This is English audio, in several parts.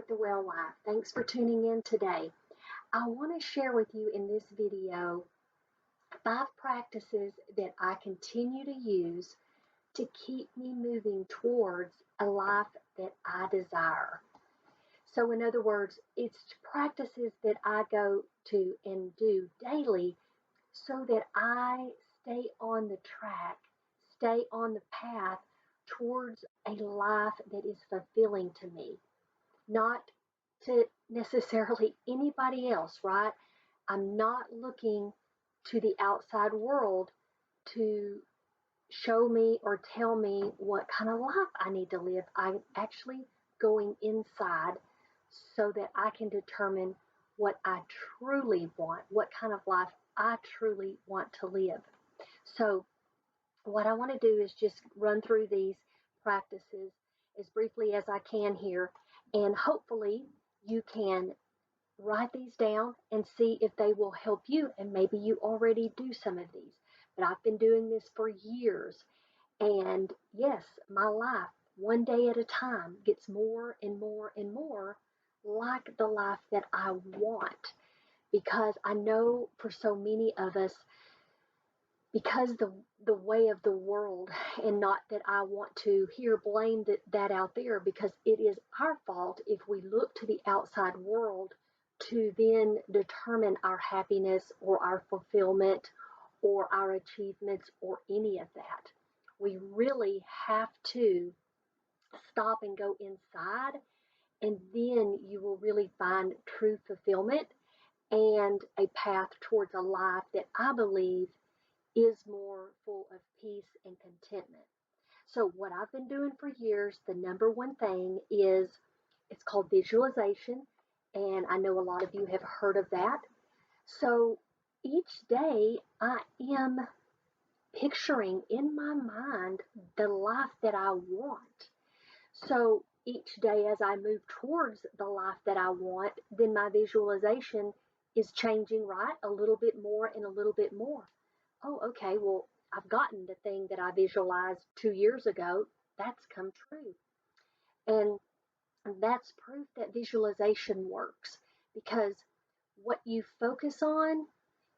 with the Well Life. Thanks for tuning in today. I want to share with you in this video 5 practices that I continue to use to keep me moving towards a life that I desire. So in other words, it's practices that I go to and do daily so that I stay on the track, stay on the path towards a life that is fulfilling to me. Not to necessarily anybody else, right? I'm not looking to the outside world to show me or tell me what kind of life I need to live. I'm actually going inside so that I can determine what I truly want, what kind of life I truly want to live. So what I want to do is just run through these practices as briefly as I can here, and hopefully you can write these down and see if they will help you, and maybe you already do some of these. But I've been doing this for years, and yes, my life, one day at a time, gets more and more and more like the life that I want, because I know for so many of us, because the way of the world, and not that I want to here blame that out there, because it is our fault if we look to the outside world to then determine our happiness or our fulfillment or our achievements or any of that. We really have to stop and go inside, and then you will really find true fulfillment and a path towards a life that I believe is more full of peace and contentment. So what I've been doing for years, the number one thing is, it's called visualization, and I know a lot of you have heard of that. So each day I am picturing in my mind the life that I want. So each day as I move towards the life that I want, then my visualization is changing, right? A little bit more and a little bit more. Oh, okay, well, I've gotten the thing that I visualized 2 years ago. That's come true. And that's proof that visualization works, because what you focus on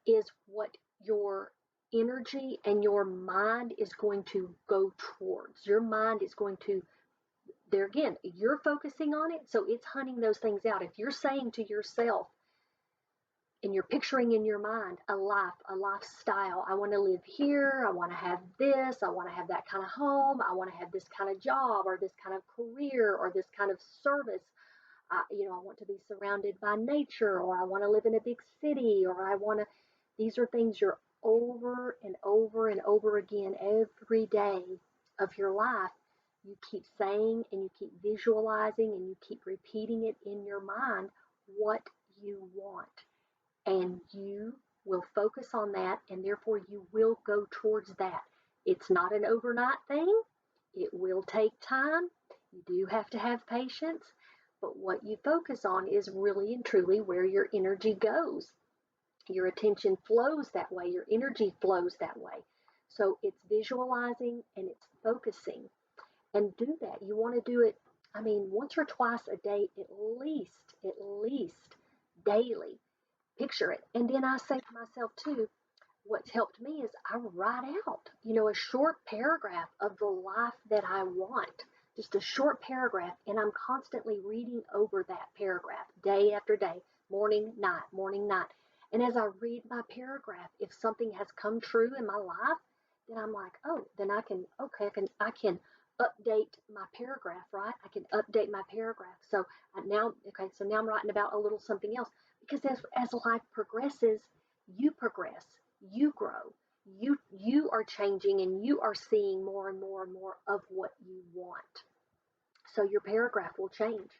is what your energy and your mind is going to go towards. Your mind is going to, there again, you're focusing on it, so it's hunting those things out. If you're saying to yourself, and you're picturing in your mind a life, a lifestyle. I want to live here. I want to have this. I want to have that kind of home. I want to have this kind of job or this kind of career or this kind of service. I want to be surrounded by nature, or I want to live in a big city, or I want to. These are things you're over and over and over again every day of your life. You keep saying and you keep visualizing and you keep repeating it in your mind what you want. And you will focus on that, and therefore you will go towards that. It's not an overnight thing. It will take time. You do have to have patience, but what you focus on is really and truly where your energy goes. Your attention flows that way. Your energy flows that way. So it's visualizing and it's focusing. And do that. You want to do it, once or twice a day at least daily. Picture it. And then I say to myself too, what's helped me is I write out, a short paragraph of the life that I want. Just a short paragraph, and I'm constantly reading over that paragraph day after day, morning, night. And as I read my paragraph, if something has come true in my life, then I'm like, oh, then I can update my paragraph, right? I can update my paragraph. So now I'm writing about a little something else, because as life progresses, you progress, you grow, you are changing, and you are seeing more and more and more of what you want. So your paragraph will change,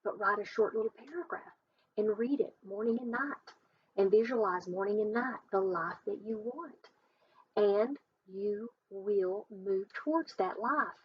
but write a short little paragraph and read it morning and night, and visualize morning and night the life that you want, and you will move towards that life.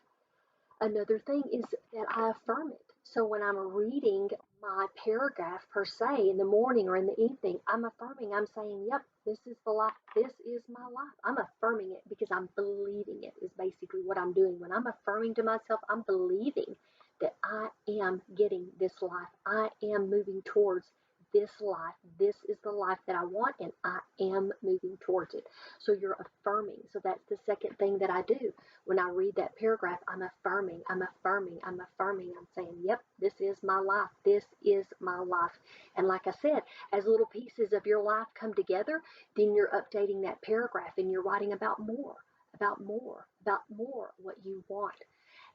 Another thing is that I affirm it. So when I'm reading my paragraph per se in the morning or in the evening, I'm affirming, I'm saying, yep, this is the life, this is my life. I'm affirming it because I'm believing it is basically what I'm doing. When I'm affirming to myself, I'm believing that I am getting this life. I am moving towards this life. This is the life that I want, and I am moving towards it. So you're affirming. So that's the second thing that I do. When I read that paragraph, I'm affirming, I'm affirming, I'm affirming. I'm saying, yep, this is my life. This is my life. And like I said, as little pieces of your life come together, then you're updating that paragraph and you're writing about more, about more, about more what you want.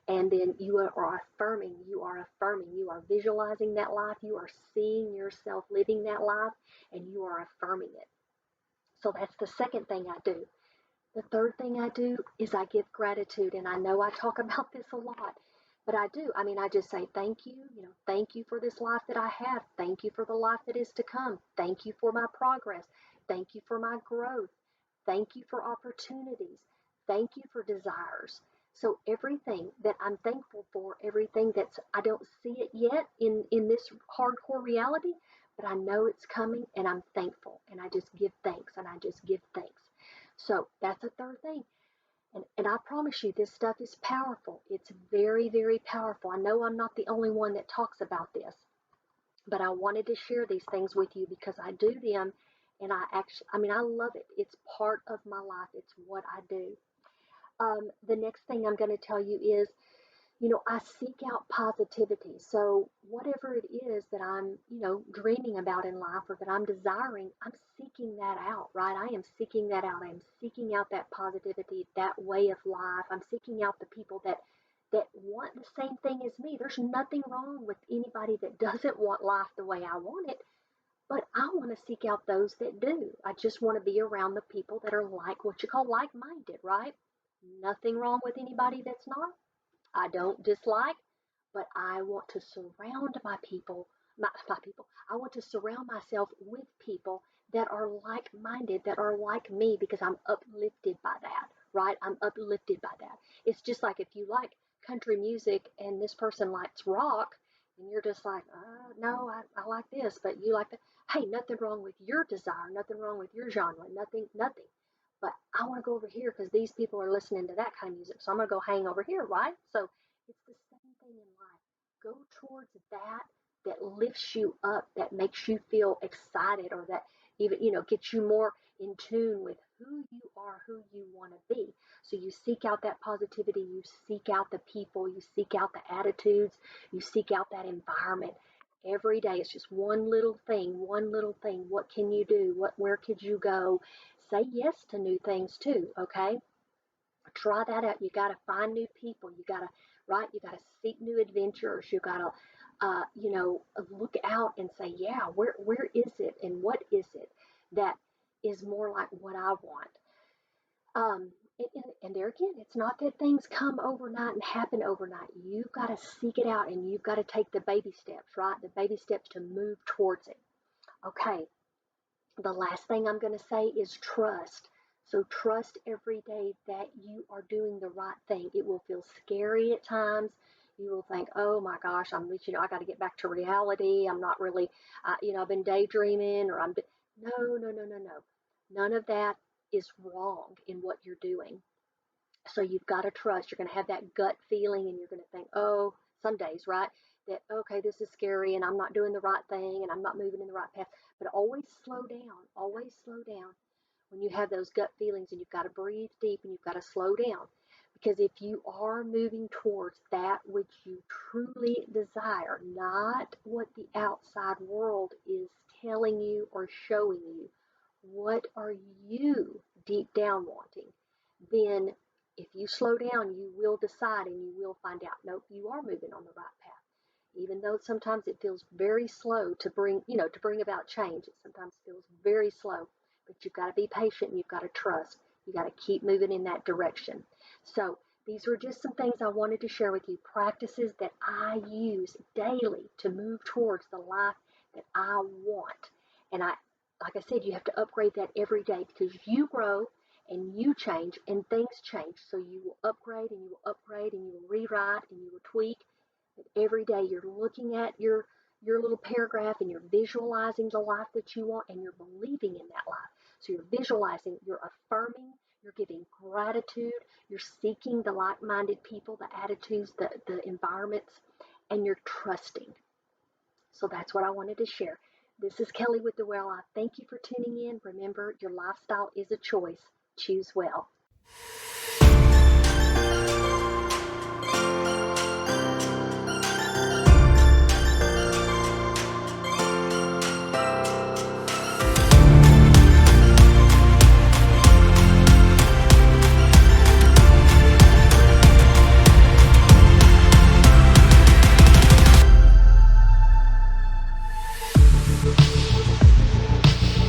And then you are affirming, you are affirming, you are visualizing that life, you are seeing yourself living that life, and you are affirming it. So that's the second thing I do. The third thing I do is I give gratitude. And I know I talk about this a lot, but I do. I mean, I just say thank you, thank you for this life that I have. Thank you for the life that is to come. Thank you for my progress. Thank you for my growth. Thank you for opportunities. Thank you for desires. So everything that I'm thankful for, everything that's, I don't see it yet in this hardcore reality, but I know it's coming and I'm thankful and I just give thanks and I just give thanks. So that's a third thing. And I promise you, this stuff is powerful. It's very, very powerful. I know I'm not the only one that talks about this, but I wanted to share these things with you because I do them and I love it. It's part of my life. It's what I do. The next thing I'm going to tell you is, I seek out positivity. So whatever it is that I'm, dreaming about in life or that I'm desiring, I'm seeking that out, right? I am seeking that out. I'm seeking out that positivity, that way of life. I'm seeking out the people that want the same thing as me. There's nothing wrong with anybody that doesn't want life the way I want it, but I want to seek out those that do. I just want to be around the people that are like what you call like-minded, right? Nothing wrong with anybody that's not. I don't dislike, but I want to surround my people. I want to surround myself with people that are like minded, that are like me, because I'm uplifted by that, right? I'm uplifted by that. It's just like if you like country music and this person likes rock, and you're just like, no, I like this, but you like that. Hey, nothing wrong with your desire, nothing wrong with your genre, nothing, nothing. But I want to go over here because these people are listening to that kind of music. So I'm going to go hang over here, right? So it's the same thing in life. Go towards that lifts you up, that makes you feel excited, or that even, gets you more in tune with who you are, who you want to be. So you seek out that positivity, you seek out the people, you seek out the attitudes, you seek out that environment. Every day it's just one little thing, one little thing. What can you do? Where could you go? Say yes to new things too, okay? Try that out. You got to find new people. You got to, right? You got to seek new adventures. You got to, look out and say, yeah, where is it and what is it that is more like what I want? And there again, it's not that things come overnight and happen overnight. You've got to seek it out and you've got to take the baby steps, right? The baby steps to move towards it. Okay, the last thing I'm going to say is trust. So trust every day that you are doing the right thing. It will feel scary at times. You will think, oh my gosh, I got to get back to reality. I'm not really, I've been daydreaming or no, no, no, no, no. None of that is wrong in what you're doing. So you've got to trust. You're going to have that gut feeling and you're going to think, oh, some days, right? That, okay, this is scary and I'm not doing the right thing and I'm not moving in the right path. But always slow down. Always slow down when you have those gut feelings and you've got to breathe deep and you've got to slow down. Because if you are moving towards that which you truly desire, not what the outside world is telling you or showing you, what are you deep down wanting? Then if you slow down, you will decide and you will find out, nope, you are moving on the right path. Even though sometimes it feels very slow to bring about change. It sometimes feels very slow, but you've got to be patient and you've got to trust. You got to keep moving in that direction. So these were just some things I wanted to share with you, practices that I use daily to move towards the life that I want. And like I said, you have to upgrade that every day because you grow and you change and things change. So you will upgrade and you will upgrade and you will rewrite and you will tweak. But every day you're looking at your little paragraph and you're visualizing the life that you want and you're believing in that life. So you're visualizing, you're affirming, you're giving gratitude, you're seeking the like-minded people, the attitudes, the environments, and you're trusting. So that's what I wanted to share. This is Kelly with The Well Life. Thank you for tuning in. Remember, your lifestyle is a choice. Choose well.